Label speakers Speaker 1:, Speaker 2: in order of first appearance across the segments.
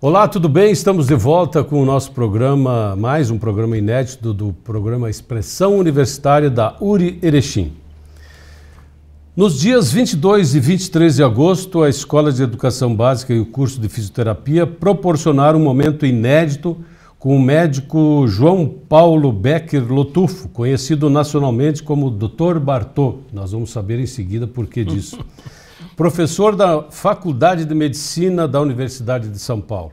Speaker 1: Olá, tudo bem? Estamos de volta com o nosso programa, mais um programa inédito do programa Expressão Universitária da URI Erechim. Nos dias 22 e 23 de agosto, a Escola de Educação Básica e o curso de Fisioterapia proporcionaram um momento inédito com o médico João Paulo Becker Lotufo, conhecido nacionalmente como Dr. Bartô. Nós vamos saber em seguida por que disso. Professor da Faculdade de Medicina da Universidade de São Paulo.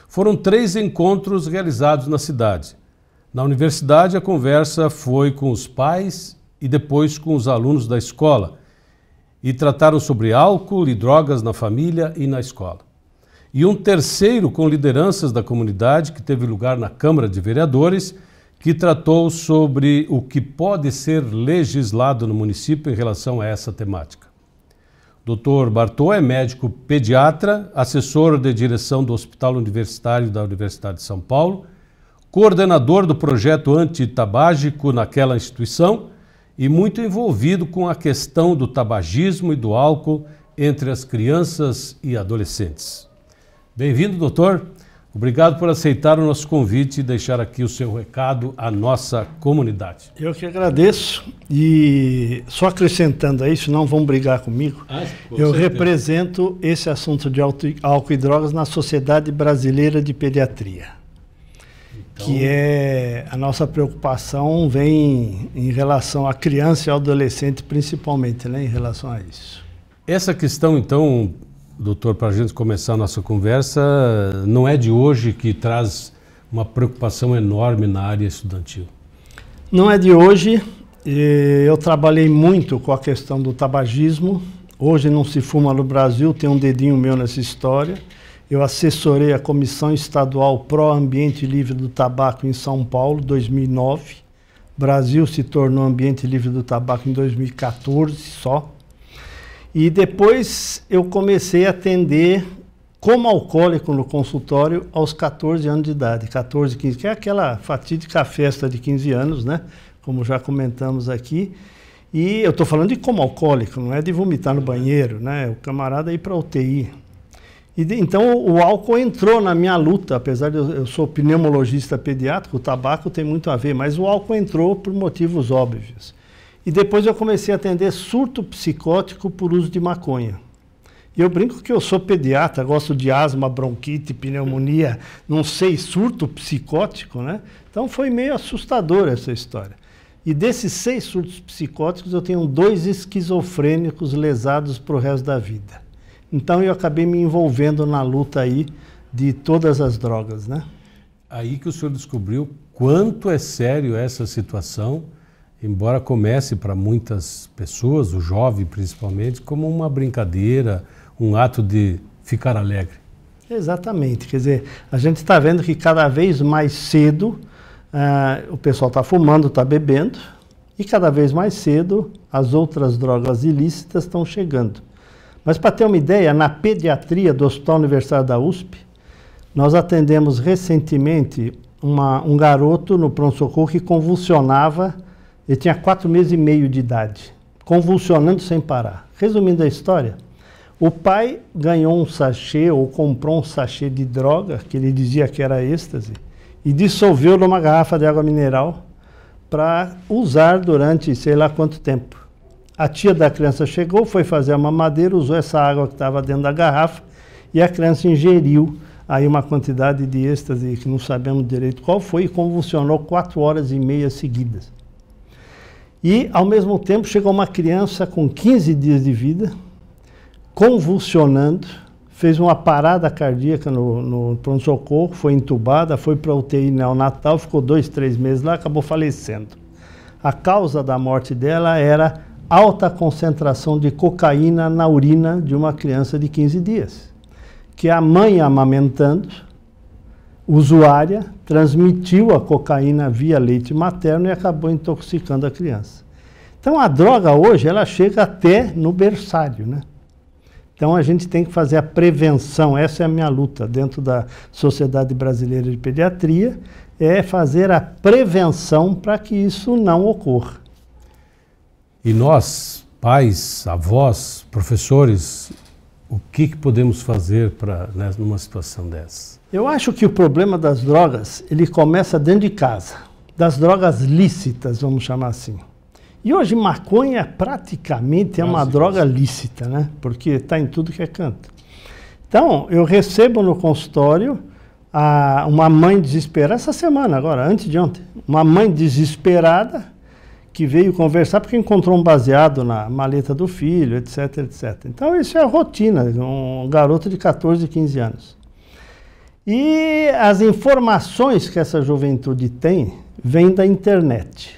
Speaker 1: Foram 3 encontros realizados na cidade. Na universidade, a conversa foi com os pais e depois com os alunos da escola e trataram sobre álcool e drogas na família e na escola. E um terceiro com lideranças da comunidade, que teve lugar na Câmara de Vereadores, que tratou sobre o que pode ser legislado no município em relação a essa temática. Dr. Bartô é médico pediatra, assessor de direção do Hospital Universitário da Universidade de São Paulo, coordenador do projeto antitabágico naquela instituição e muito envolvido com a questão do tabagismo e do álcool entre as crianças e adolescentes. Bem-vindo, doutor. Obrigado por aceitar o nosso convite e deixar aqui o seu recado à nossa comunidade.
Speaker 2: Eu que agradeço e só acrescentando a isso, não vão brigar comigo, eu represento esse assunto de álcool e drogas na Sociedade Brasileira de Pediatria, então, que é a nossa preocupação vem em relação à criança e ao adolescente principalmente, né, em relação a isso.
Speaker 1: Essa questão então, doutor, para a gente começar a nossa conversa, não é de hoje que traz uma preocupação enorme na área estudantil.
Speaker 2: Não é de hoje. Eu trabalhei muito com a questão do tabagismo. Hoje não se fuma no Brasil, tem um dedinho meu nessa história. Eu assessorei a Comissão Estadual Pró Ambiente Livre do Tabaco em São Paulo, 2009. O Brasil se tornou ambiente livre do tabaco em 2014 só. E depois eu comecei a atender como alcoólico no consultório aos 14 anos de idade, 14, 15, que é aquela fatídica festa de 15 anos, né? Como já comentamos aqui. E eu estou falando de como alcoólico, não é de vomitar no banheiro, né? O camarada ir para a UTI. Então o álcool entrou na minha luta, apesar de eu sou pneumologista pediátrico, o tabaco tem muito a ver, mas o álcool entrou por motivos óbvios. E depois eu comecei a atender surto psicótico por uso de maconha. E eu brinco que eu sou pediatra, gosto de asma, bronquite, pneumonia, não sei, surto psicótico, né? Então foi meio assustador essa história. E desses 6 surtos psicóticos, eu tenho 2 esquizofrênicos lesados para o resto da vida. Então eu acabei me envolvendo na luta aí de todas as drogas, né?
Speaker 1: Aí que o senhor descobriu quanto é sério essa situação, embora comece para muitas pessoas, o jovem principalmente, como uma brincadeira, um ato de ficar alegre.
Speaker 2: Exatamente, quer dizer, a gente está vendo que cada vez mais cedo o pessoal está fumando, está bebendo, e cada vez mais cedo as outras drogas ilícitas estão chegando. Mas para ter uma ideia, na pediatria do Hospital Universitário da USP, nós atendemos recentemente um garoto no pronto-socorro que convulsionava. Ele tinha 4 meses e meio de idade, convulsionando sem parar. Resumindo a história, o pai ganhou um sachê ou comprou um sachê de droga, que ele dizia que era êxtase, e dissolveu numa garrafa de água mineral para usar durante sei lá quanto tempo. A tia da criança chegou, foi fazer a mamadeira, usou essa água que estava dentro da garrafa e a criança ingeriu aí uma quantidade de êxtase que não sabemos direito qual foi e convulsionou 4 horas e meia seguidas. E, ao mesmo tempo, chegou uma criança com 15 dias de vida, convulsionando, fez uma parada cardíaca no pronto-socorro, foi entubada, foi para a UTI neonatal, ficou 2, 3 meses lá, acabou falecendo. A causa da morte dela era alta concentração de cocaína na urina de uma criança de 15 dias, que a mãe amamentando, usuária, transmitiu a cocaína via leite materno e acabou intoxicando a criança. Então a droga hoje, ela chega até no berçário, né? Então a gente tem que fazer a prevenção, essa é a minha luta dentro da Sociedade Brasileira de Pediatria, é fazer a prevenção para que isso não ocorra.
Speaker 1: E nós, pais, avós, professores, O que podemos fazer numa situação dessa?
Speaker 2: Eu acho que o problema das drogas, ele começa dentro de casa, das drogas lícitas, vamos chamar assim. E hoje maconha praticamente é uma droga lícita, né? Porque está em tudo que é canto. Então, eu recebo no consultório uma mãe desesperada, essa semana agora, antes de ontem, uma mãe desesperada que veio conversar porque encontrou um baseado na maleta do filho, etc, etc. Então, isso é a rotina de um garoto de 14, 15 anos. E as informações que essa juventude tem vêm da internet.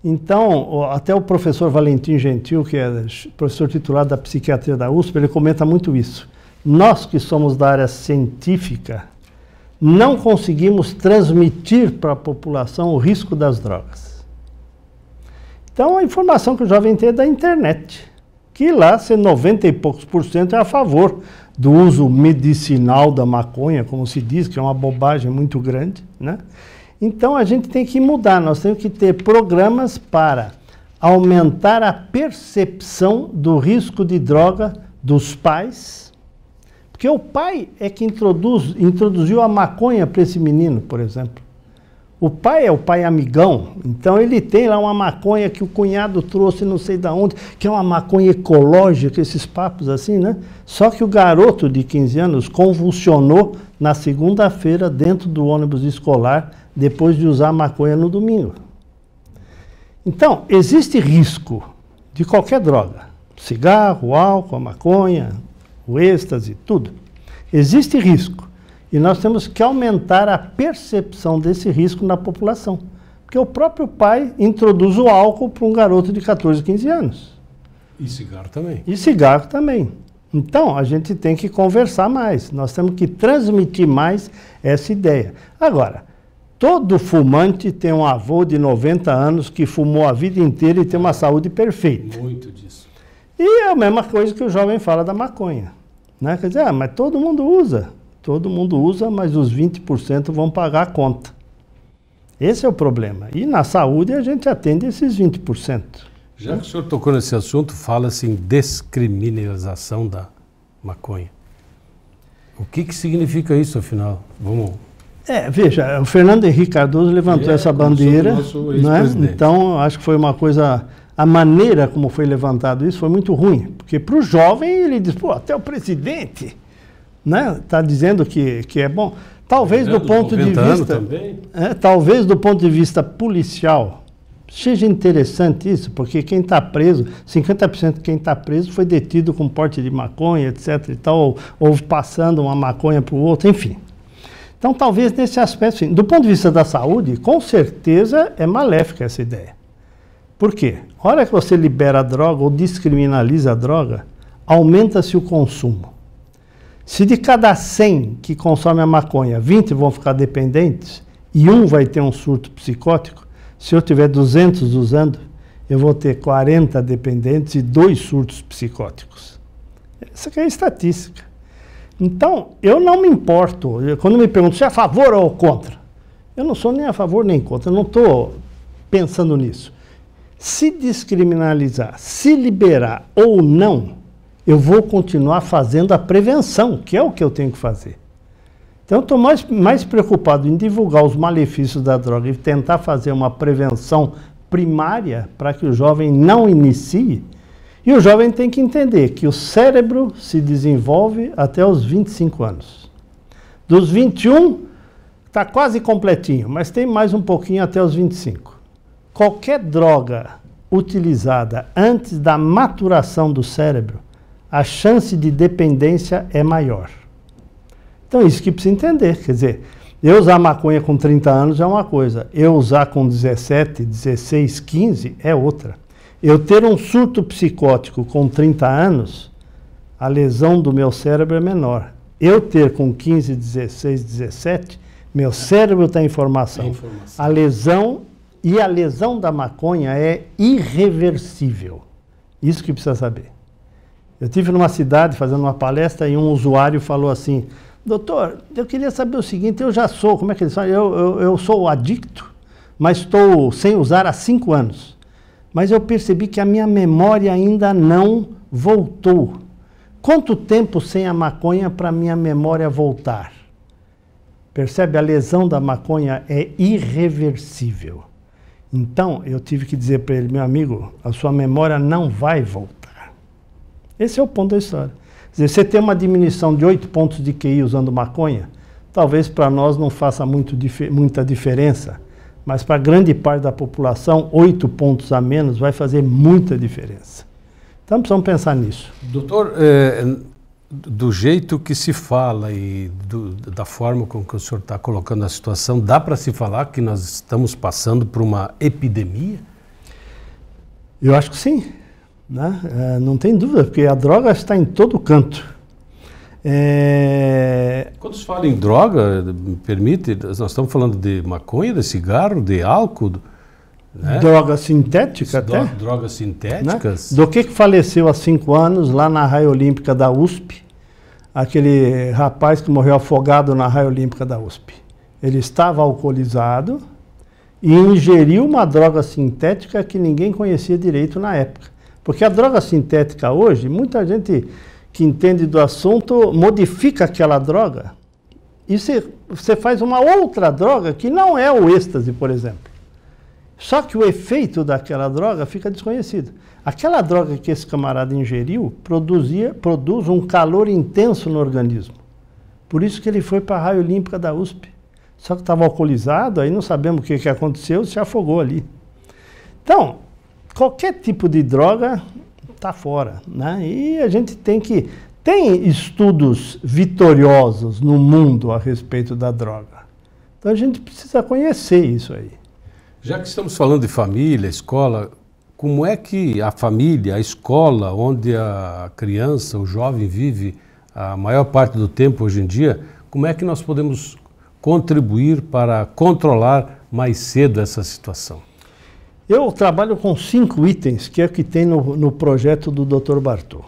Speaker 2: Então, até o professor Valentim Gentil, que é professor titular da psiquiatria da USP, ele comenta muito isso. Nós que somos da área científica, não conseguimos transmitir para a população o risco das drogas. Então, a informação que o jovem tem é da internet, que lá, 90 e poucos % é a favor do uso medicinal da maconha, como se diz, que é uma bobagem muito grande, né? Então, a gente tem que mudar, nós temos que ter programas para aumentar a percepção do risco de droga dos pais, porque o pai é que introduziu a maconha para esse menino, por exemplo. O pai é o pai amigão, então ele tem lá uma maconha que o cunhado trouxe não sei de onde, que é uma maconha ecológica, esses papos assim, né? Só que o garoto de 15 anos convulsionou na segunda-feira dentro do ônibus escolar, depois de usar maconha no domingo. Então, existe risco de qualquer droga, cigarro, álcool, a maconha, o êxtase, tudo. Existe risco. E nós temos que aumentar a percepção desse risco na população. Porque o próprio pai introduz o álcool para um garoto de 14, 15 anos.
Speaker 1: E cigarro também.
Speaker 2: E cigarro também. Então, a gente tem que conversar mais. Nós temos que transmitir mais essa ideia. Agora, todo fumante tem um avô de 90 anos que fumou a vida inteira e tem uma saúde perfeita.
Speaker 1: Muito disso.
Speaker 2: E é a mesma coisa que o jovem fala da maconha, né? Quer dizer, mas todo mundo usa. Todo mundo usa, mas os 20% vão pagar a conta. Esse é o problema. E na saúde a gente atende esses 20%.
Speaker 1: Já que o senhor tocou nesse assunto, fala-se em descriminalização da maconha. O que significa isso, afinal? Vamos...
Speaker 2: Veja, o Fernando Henrique Cardoso levantou essa bandeira, né? Então, acho que foi uma coisa... A maneira como foi levantado isso foi muito ruim. Porque para o jovem, ele diz, pô, até o presidente... Está dizendo que é bom. Talvez do ponto de vista, talvez do ponto de vista policial seja interessante isso, porque quem está preso, 50% de quem está preso foi detido com porte de maconha, etc. e tal, ou passando uma maconha para o outro, enfim. Então, talvez nesse aspecto, sim. Do ponto de vista da saúde, com certeza é maléfica essa ideia. Por quê? A hora que você libera a droga ou descriminaliza a droga, aumenta-se o consumo. Se de cada 100 que consomem a maconha, 20 vão ficar dependentes e um vai ter um surto psicótico, se eu tiver 200 usando, eu vou ter 40 dependentes e 2 surtos psicóticos. Essa aqui é a estatística. Então, eu não me importo. Quando me perguntam se é a favor ou contra, eu não sou nem a favor nem contra, eu não estou pensando nisso. Se descriminalizar, se liberar ou não, eu vou continuar fazendo a prevenção, que é o que eu tenho que fazer. Então, eu estou mais preocupado em divulgar os malefícios da droga e tentar fazer uma prevenção primária para que o jovem não inicie. E o jovem tem que entender que o cérebro se desenvolve até os 25 anos. Dos 21, está quase completinho, mas tem mais um pouquinho até os 25. Qualquer droga utilizada antes da maturação do cérebro, a chance de dependência é maior. Então, isso que precisa entender. Quer dizer, eu usar maconha com 30 anos é uma coisa, eu usar com 17, 16, 15 é outra. Eu ter um surto psicótico com 30 anos, a lesão do meu cérebro é menor. Eu ter com 15, 16, 17, meu cérebro está em formação. A lesão da maconha é irreversível. Isso que precisa saber. Eu estive numa cidade fazendo uma palestra e um usuário falou assim, doutor, eu queria saber o seguinte, eu já sou, como é que eles falam? Eu sou adicto, mas estou sem usar há 5 anos. Mas eu percebi que a minha memória ainda não voltou. Quanto tempo sem a maconha para minha memória voltar? Percebe? A lesão da maconha é irreversível. Então, eu tive que dizer para ele, meu amigo, a sua memória não vai voltar. Esse é o ponto da história. Quer dizer, você tem uma diminuição de 8 pontos de QI usando maconha, talvez para nós não faça muita diferença, mas para grande parte da população, 8 pontos a menos vai fazer muita diferença. Então, precisamos pensar nisso.
Speaker 1: Doutor, do jeito que se fala e da forma com que o senhor está colocando a situação, dá para se falar que nós estamos passando por uma epidemia?
Speaker 2: Eu acho que sim, né? Não tem dúvida, porque a droga está em todo canto.
Speaker 1: Quando se fala em droga, me permite, nós estamos falando de maconha, de cigarro, de álcool, né?
Speaker 2: Droga sintética até.
Speaker 1: Drogas sintéticas.
Speaker 2: Né? Do que faleceu há 5 anos lá na Raia Olímpica da USP, aquele rapaz que morreu afogado na Raia Olímpica da USP. Ele estava alcoolizado e ingeriu uma droga sintética que ninguém conhecia direito na época. Porque a droga sintética hoje, muita gente que entende do assunto modifica aquela droga e você faz uma outra droga que não é o êxtase, por exemplo. Só que o efeito daquela droga fica desconhecido. Aquela droga que esse camarada ingeriu produz um calor intenso no organismo. Por isso que ele foi para a Raia Olímpica da USP. Só que estava alcoolizado, aí não sabemos o que aconteceu, se afogou ali. Então, qualquer tipo de droga está fora, né? E a gente tem estudos vitoriosos no mundo a respeito da droga. Então a gente precisa conhecer isso aí.
Speaker 1: Já que estamos falando de família, escola, como é que a família, a escola, onde a criança, o jovem vive a maior parte do tempo hoje em dia, como é que nós podemos contribuir para controlar mais cedo essa situação?
Speaker 2: Eu trabalho com 5 itens, que é o que tem no projeto do Dr. Bartô,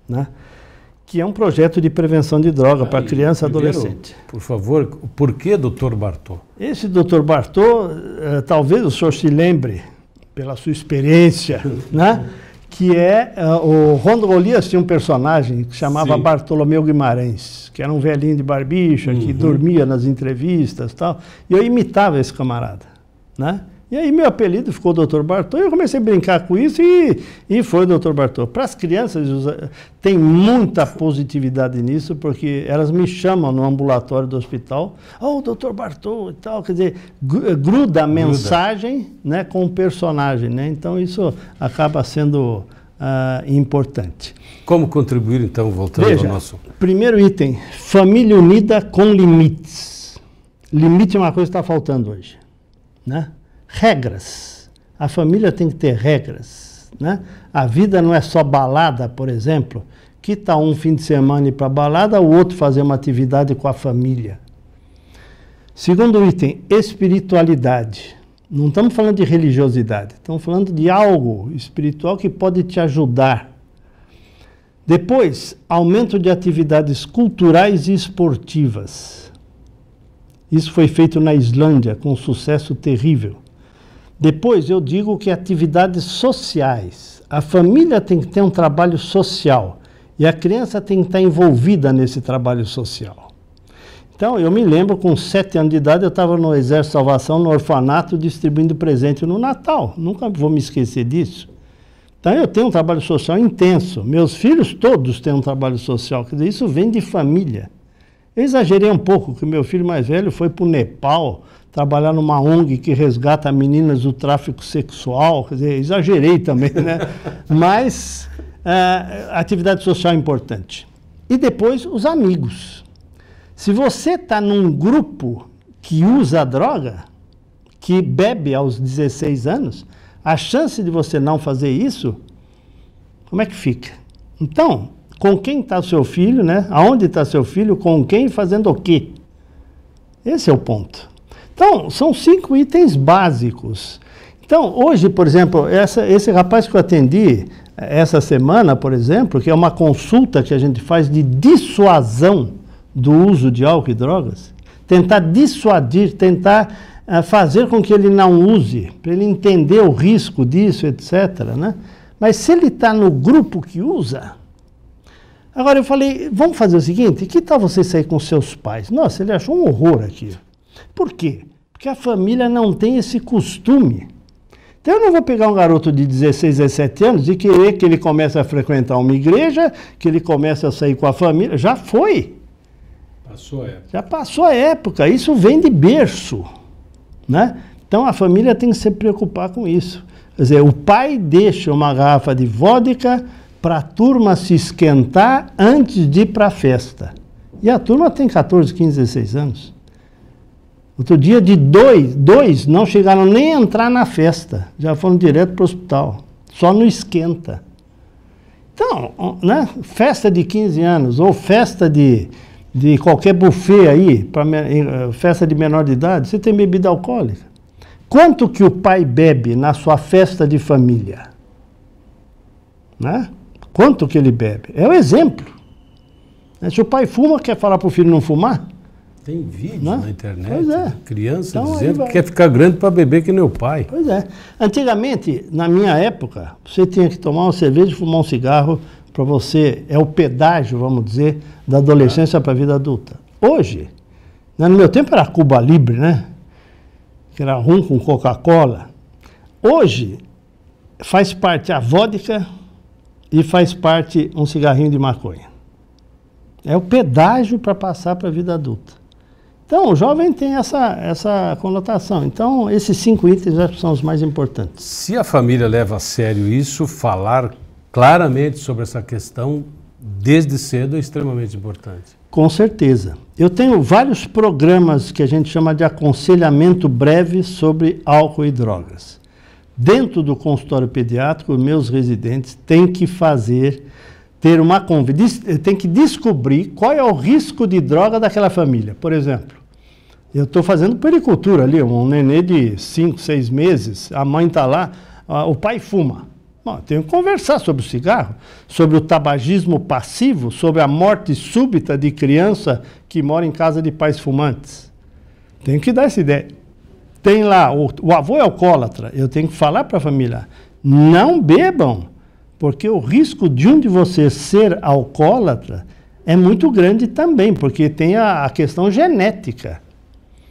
Speaker 2: né? Que é um projeto de prevenção de droga para criança e adolescente.
Speaker 1: Por favor, por que Dr. Bartô?
Speaker 2: Esse Dr. Bartô, talvez o senhor se lembre, pela sua experiência, né? Que é o Rondo Golias tinha um personagem que chamava Bartolomeu Guimarães, que era um velhinho de barbicha, que dormia nas entrevistas e tal, e eu imitava esse camarada, né? E aí meu apelido ficou Dr. Bartô, e eu comecei a brincar com isso e foi o Dr. Bartô. Para as crianças tem muita positividade nisso, porque elas me chamam no ambulatório do hospital, Dr. Bartô e tal, quer dizer, gruda a mensagem, né, com o personagem, né? Então isso acaba sendo importante.
Speaker 1: Como contribuir então, voltando ao nosso...
Speaker 2: Primeiro item, família unida com limites. Limite é uma coisa que está faltando hoje, né? Regras. A família tem que ter regras, né? A vida não é só balada, por exemplo. Que tal um fim de semana ir para a balada, o outro fazer uma atividade com a família? Segundo item, espiritualidade. Não estamos falando de religiosidade, estamos falando de algo espiritual que pode te ajudar. Depois, aumento de atividades culturais e esportivas. Isso foi feito na Islândia, com sucesso terrível. Depois, eu digo que atividades sociais. A família tem que ter um trabalho social e a criança tem que estar envolvida nesse trabalho social. Então, eu me lembro, com 7 anos de idade, eu estava no Exército de Salvação, no orfanato, distribuindo presente no Natal. Nunca vou me esquecer disso. Então, eu tenho um trabalho social intenso. Meus filhos todos têm um trabalho social. Quer dizer, isso vem de família. Eu exagerei um pouco, que meu filho mais velho foi para o Nepal trabalhar numa ONG que resgata meninas do tráfico sexual. Quer dizer, exagerei também, né? Mas atividade social é importante. E depois, os amigos. Se você está num grupo que usa droga, que bebe aos 16 anos, a chance de você não fazer isso, como é que fica? Então, com quem está o seu filho, né? Aonde está seu filho, com quem, fazendo o quê? Esse é o ponto. Então, são 5 itens básicos. Então, hoje, por exemplo, esse rapaz que eu atendi essa semana, por exemplo, que é uma consulta que a gente faz de dissuasão do uso de álcool e drogas, tentar dissuadir, tentar fazer com que ele não use, para ele entender o risco disso, etc., né? Mas se ele está no grupo que usa, Agora eu falei, vamos fazer o seguinte, que tal você sair com seus pais? Nossa, ele achou um horror aqui. Por quê? Porque a família não tem esse costume. Então eu não vou pegar um garoto de 16, 17 anos e querer que ele comece a frequentar uma igreja, que ele comece a sair com a família. Já foi.
Speaker 1: Passou a época.
Speaker 2: Já passou a época. Isso vem de berço, né? Então a família tem que se preocupar com isso. Quer dizer, o pai deixa uma garrafa de vodka para a turma se esquentar antes de ir para a festa. E a turma tem 14, 15, 16 anos. Outro dia, de dois não chegaram nem a entrar na festa. Já foram direto para o hospital. Só no esquenta. Então, né, festa de 15 anos ou festa de qualquer buffet aí, festa de menor de idade, você tem bebida alcoólica. Quanto que o pai bebe na sua festa de família? Né? Quanto que ele bebe? É o exemplo. Se o pai fuma, quer falar para o filho não fumar?
Speaker 1: Tem vídeo na internet,
Speaker 2: pois é.
Speaker 1: Criança então, dizendo que quer ficar grande para beber que nem o pai.
Speaker 2: Pois é. Antigamente, na minha época, você tinha que tomar uma cerveja e fumar um cigarro para você, é o pedágio, vamos dizer, da adolescência para a vida adulta. Hoje, no meu tempo era Cuba Libre, né? Que era rum com Coca-Cola. Hoje, faz parte a vodka e faz parte um cigarrinho de maconha. É o pedágio para passar para a vida adulta. Então, o jovem tem essa conotação. Então, esses 5 itens acho que são os mais importantes.
Speaker 1: Se a família leva a sério isso, falar claramente sobre essa questão desde cedo é extremamente importante.
Speaker 2: Com certeza. Eu tenho vários programas que a gente chama de aconselhamento breve sobre álcool e drogas. Dentro do consultório pediátrico, meus residentes têm que tem que descobrir qual é o risco de droga daquela família. Por exemplo, eu estou fazendo puericultura ali, um nenê de 5, 6 meses, a mãe está lá, o pai fuma. Bom, eu tenho que conversar sobre o cigarro, sobre o tabagismo passivo, sobre a morte súbita de criança que mora em casa de pais fumantes. Tenho que dar essa ideia. Tem lá, o avô é alcoólatra, eu tenho que falar para a família, não bebam, porque o risco de um de vocês ser alcoólatra é muito grande também, porque tem a questão genética.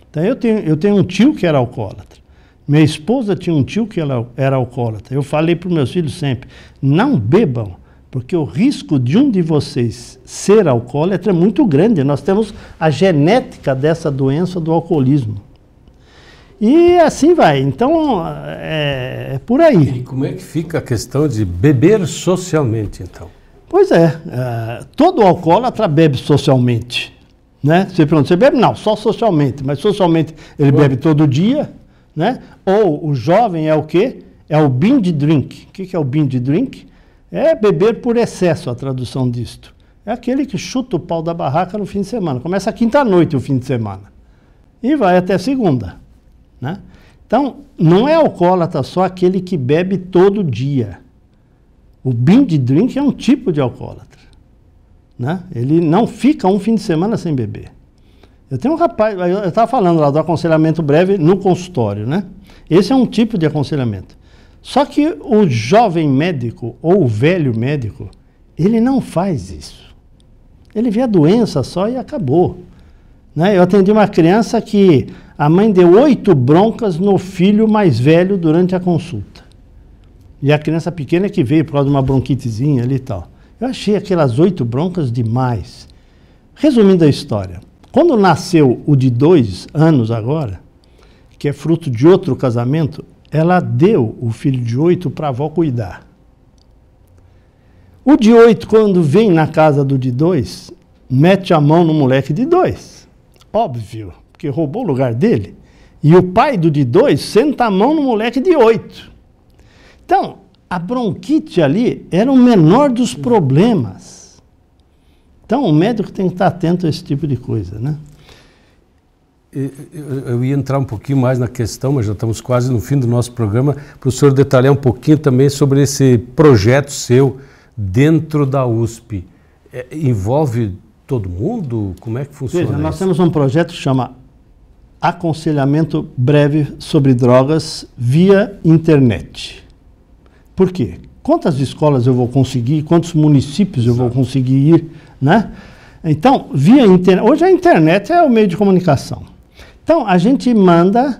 Speaker 2: Então eu tenho um tio que era alcoólatra. Minha esposa tinha um tio que era alcoólatra. Eu falei para os meus filhos sempre, não bebam, porque o risco de um de vocês ser alcoólatra é muito grande. Nós temos a genética dessa doença do alcoolismo. E assim vai. Então, é por aí.
Speaker 1: E como é que fica a questão de beber socialmente, então?
Speaker 2: Pois é. Todo alcoólatra bebe socialmente. Né? Você pergunta, você bebe? Não, só socialmente. Mas socialmente ele bebe todo dia. Né? Ou o jovem é o quê? É o binge drink. O que é o binge drink? É beber por excesso, a tradução disto. É aquele que chuta o pau da barraca no fim de semana. Começa quinta-noite o fim de semana. E vai até segunda. Né? Então, não é alcoólatra só aquele que bebe todo dia. O binge drink é um tipo de alcoólatra. Né? Ele não fica um fim de semana sem beber. Eu tenho um rapaz, eu estava falando lá do aconselhamento breve no consultório, né? Esse é um tipo de aconselhamento. Só que o jovem médico ou o velho médico, ele não faz isso. Ele vê a doença só e acabou. Né? Eu atendi uma criança que a mãe deu 8 broncas no filho mais velho durante a consulta. E a criança pequena que veio por causa de uma bronquitezinha ali e tal. Eu achei aquelas 8 broncas demais. Resumindo a história, quando nasceu o de 2 anos agora, que é fruto de outro casamento, ela deu o filho de 8 para a avó cuidar. O de 8, quando vem na casa do de 2, mete a mão no moleque de 2. Óbvio, porque roubou o lugar dele. E o pai do de 2 senta a mão no moleque de 8. Então, a bronquite ali era o menor dos problemas. Então, o médico tem que estar atento a esse tipo de coisa, né?
Speaker 1: Eu ia entrar um pouquinho mais na questão, mas já estamos quase no fim do nosso programa, para o senhor detalhar um pouquinho também sobre esse projeto seu dentro da USP. Envolve todo mundo? Como é que funciona isso?
Speaker 2: Nós temos um projeto que chama Aconselhamento Breve sobre Drogas via Internet. Por quê? Quantas escolas eu vou conseguir, quantos municípios eu vou conseguir ir, né? Então, via internet, hoje a internet é o meio de comunicação. Então, a gente manda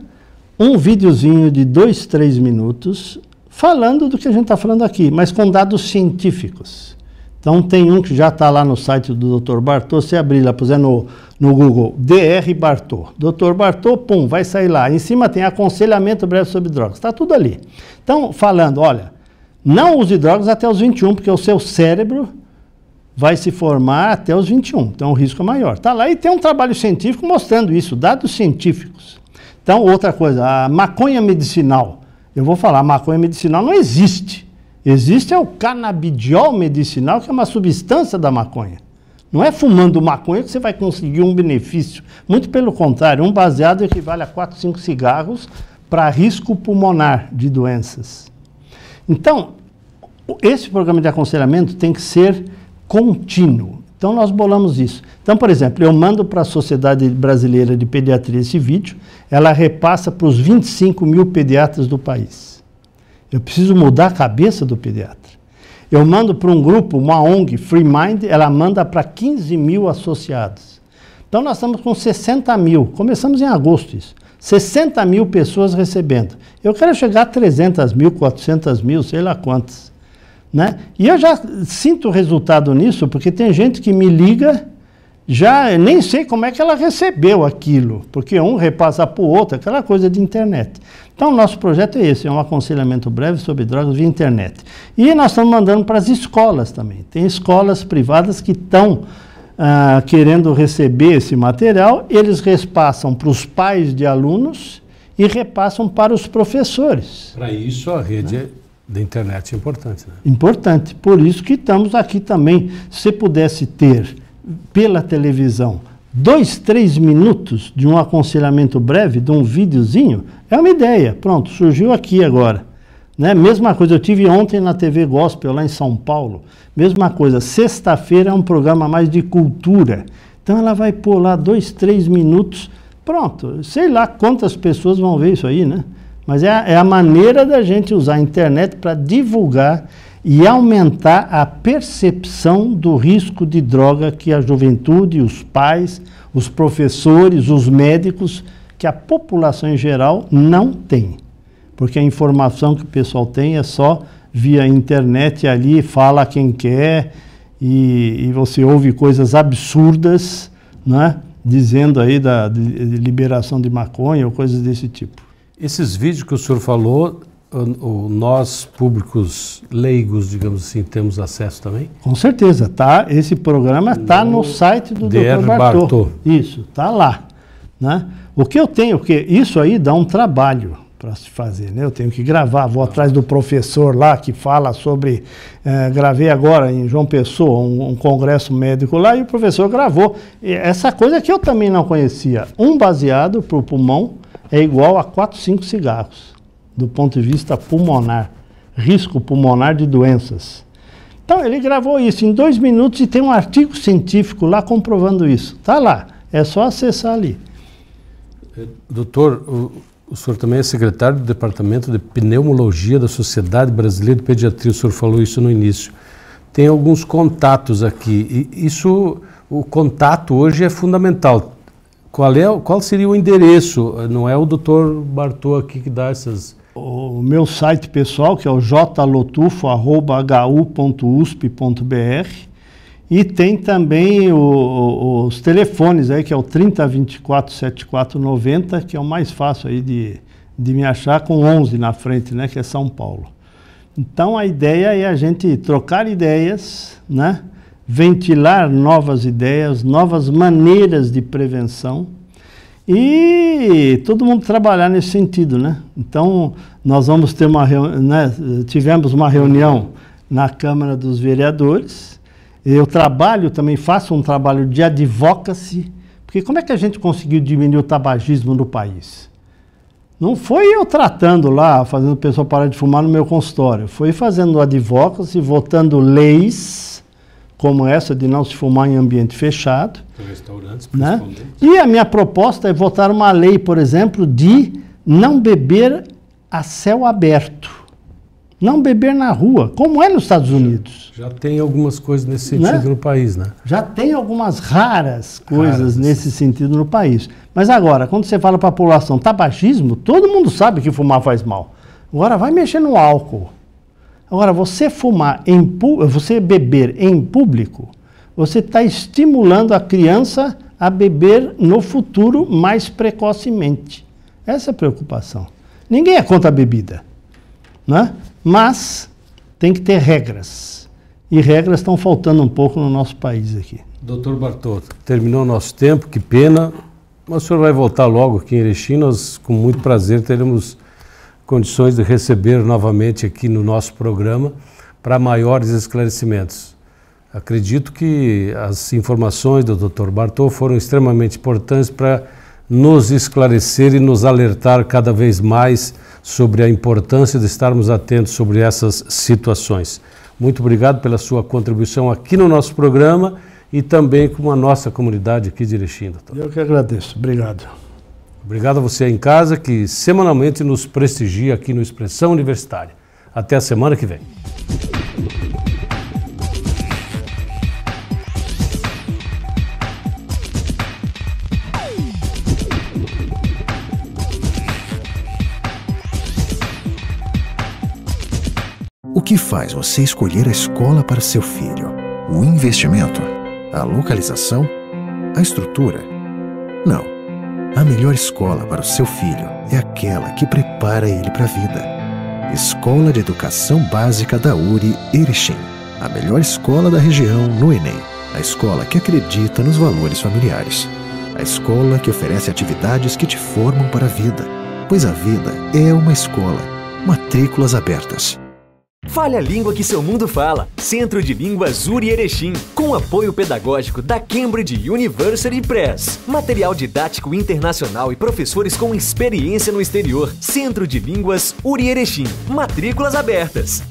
Speaker 2: um videozinho de 2, 3 minutos falando do que a gente está falando aqui, mas com dados científicos. Então, tem um que já está lá no site do Dr. Bartô, você abrir lá, puser no Google, Dr. Bartô. Dr. Bartô, pum, vai sair lá. Em cima tem aconselhamento breve sobre drogas, está tudo ali. Então, falando, olha, não use drogas até os 21, porque o seu cérebro vai se formar até os 21, então o risco é maior. Está lá e tem um trabalho científico mostrando isso, dados científicos. Então, outra coisa, a maconha medicinal. Eu vou falar, a maconha medicinal não existe. Existe o canabidiol medicinal, que é uma substância da maconha. Não é fumando maconha que você vai conseguir um benefício. Muito pelo contrário, um baseado equivale a 4, 5 cigarros para risco pulmonar de doenças. Então, esse programa de aconselhamento tem que ser contínuo. Então, nós bolamos isso. Então, por exemplo, eu mando para a Sociedade Brasileira de Pediatria esse vídeo, ela repassa para os 25 mil pediatras do país. Eu preciso mudar a cabeça do pediatra. Eu mando para um grupo, uma ONG, Free Mind, ela manda para 15 mil associados. Então, nós estamos com 60 mil. Começamos em agosto isso. 60 mil pessoas recebendo. Eu quero chegar a 300 mil, 400 mil, sei lá quantas. Né? E eu já sinto resultado nisso, porque tem gente que me liga, já nem sei como é que ela recebeu aquilo, porque um repassa para o outro, aquela coisa de internet. Então, o nosso projeto é esse, é um aconselhamento breve sobre drogas via internet. E nós estamos mandando para as escolas também. Tem escolas privadas que estão querendo receber esse material, eles repassam para os pais de alunos e repassam para os professores.
Speaker 1: Para isso, a rede da internet é importante, né?
Speaker 2: Importante. Por isso que estamos aqui também. Se você pudesse ter, pela televisão, 2, 3 minutos de um aconselhamento breve, de um videozinho, é uma ideia. Pronto, surgiu aqui agora. Né? Mesma coisa, eu tive ontem na TV Gospel, lá em São Paulo. Mesma coisa, sexta-feira é um programa mais de cultura. Então ela vai pôr lá 2, 3 minutos. Pronto, sei lá quantas pessoas vão ver isso aí, né? Mas é a maneira da gente usar a internet para divulgar e aumentar a percepção do risco de droga que a juventude, os pais, os professores, os médicos, que a população em geral não tem. Porque a informação que o pessoal tem é só via internet, ali fala quem quer e você ouve coisas absurdas, né, dizendo aí de liberação de maconha ou coisas desse tipo.
Speaker 1: Esses vídeos que o senhor falou, nós, públicos leigos, digamos assim, temos acesso também?
Speaker 2: Com certeza, tá? Esse programa está no site do Dr. Bartô. Isso, está lá. Né? O que eu tenho, porque isso aí dá um trabalho para se fazer, né? Eu tenho que gravar, vou atrás do professor lá que fala sobre, gravei agora em João Pessoa, um congresso médico lá, e o professor gravou. E essa coisa que eu também não conhecia, um baseado para o pulmão é igual a 4, 5 cigarros, do ponto de vista pulmonar, risco pulmonar de doenças. Então ele gravou isso em 2 minutos e tem um artigo científico lá comprovando isso. Está lá, é só acessar ali.
Speaker 1: Doutor, o senhor também é secretário do Departamento de Pneumologia da Sociedade Brasileira de Pediatria, o senhor falou isso no início. Tem alguns contatos aqui, e o contato hoje é fundamental. Qual seria o endereço? Não é o doutor Bartô aqui que dá essas...
Speaker 2: O meu site pessoal, que é o jlotufo@hu.usp.br, e tem também os telefones aí, que é o 3024-7490, que é o mais fácil aí de me achar, com 11 na frente, né, que é São Paulo. Então a ideia é a gente trocar ideias, né, ventilar novas ideias, novas maneiras de prevenção e todo mundo trabalhar nesse sentido, né? Então nós vamos ter tivemos uma reunião na Câmara dos Vereadores. Eu também faço um trabalho de advocacy, porque como é que a gente conseguiu diminuir o tabagismo no país? Não foi eu tratando lá, fazendo o pessoal parar de fumar no meu consultório, foi fazendo advocacy, votando leis como essa de não se fumar em ambiente fechado.
Speaker 1: Restaurantes,
Speaker 2: né? E a minha proposta é votar uma lei, por exemplo, de não beber a céu aberto. Não beber na rua, como é nos Estados Unidos.
Speaker 1: Já tem algumas coisas nesse sentido no país, né?
Speaker 2: Já tem algumas raras coisas nesse sentido no país. Mas agora, quando você fala para a população tabagismo, todo mundo sabe que fumar faz mal. Agora vai mexer no álcool. Agora, você você beber em público, você está estimulando a criança a beber no futuro mais precocemente. Essa é a preocupação. Ninguém é contra a bebida, né? Mas tem que ter regras. E regras estão faltando um pouco no nosso país aqui.
Speaker 1: Doutor Bartô, terminou o nosso tempo, que pena. Mas o senhor vai voltar logo aqui em Erechim. Nós, com muito prazer, teremos condições de receber novamente aqui no nosso programa para maiores esclarecimentos. Acredito que as informações do Dr. Bartô foram extremamente importantes para nos esclarecer e nos alertar cada vez mais sobre a importância de estarmos atentos sobre essas situações. Muito obrigado pela sua contribuição aqui no nosso programa e também com a nossa comunidade aqui de Erechim, doutor.
Speaker 2: Eu que agradeço. Obrigado.
Speaker 1: Obrigado a você em casa que semanalmente nos prestigia aqui no Expressão Universitária. Até a semana que vem.
Speaker 3: O que faz você escolher a escola para seu filho? O investimento? A localização? A estrutura? Não. A melhor escola para o seu filho é aquela que prepara ele para a vida. Escola de Educação Básica da URI Erechim. A melhor escola da região no Enem. A escola que acredita nos valores familiares. A escola que oferece atividades que te formam para a vida. Pois a vida é uma escola. Matrículas abertas.
Speaker 4: Fale a língua que seu mundo fala. Centro de Línguas URI Erechim, com apoio pedagógico da Cambridge University Press. Material didático internacional e professores com experiência no exterior. Centro de Línguas URI Erechim. Matrículas abertas.